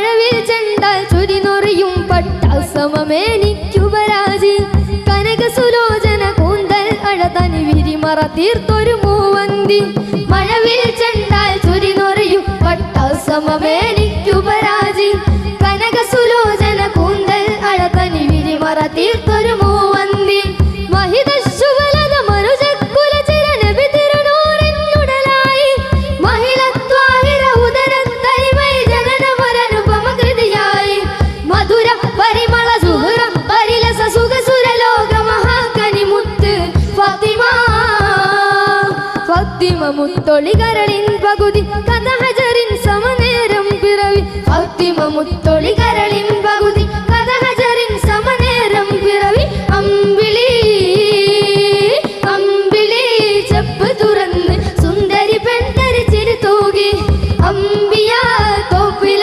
മഴവിൽ ചെണ്ടാൽ ചുരിനൊറിയും പട്ടാസമേനിക്കുപരാജി കനക സുലോചന കൂന്തൽ അഴതനി വിരിമറ തീർത്തൊരു മൂവന്തി മഴവിൽ ചെണ്ടാൽ ചുരിനൊറിയും പട്ടാസമേനിക്കുപരാജി കനക സുലോചന കൂന്തൽ അഴതനി വിരിമറ തീർത്തൊരു മൂവന്തി മഹിത ശുഭലത മനുജക്കുല ചിരനബി തിരുനൂറിനുടലായി മഹിളത്വാഹിര ഉദരത്തരിമൈ ജനനമരനുപമകൃതിയായി മധുര പരിമള സുഹൃ പരിലസ സുഖസുര ലോക മഹാകനിമുത്ത് ഫാത്തിമ ഫാത്തിമ മുത്തൊളി കരളിൻ പകുതി കഥ ഹജറിൻ സമനേരം പിറവി ഫാത്തിമ മുത്തൊളി കരളിൻ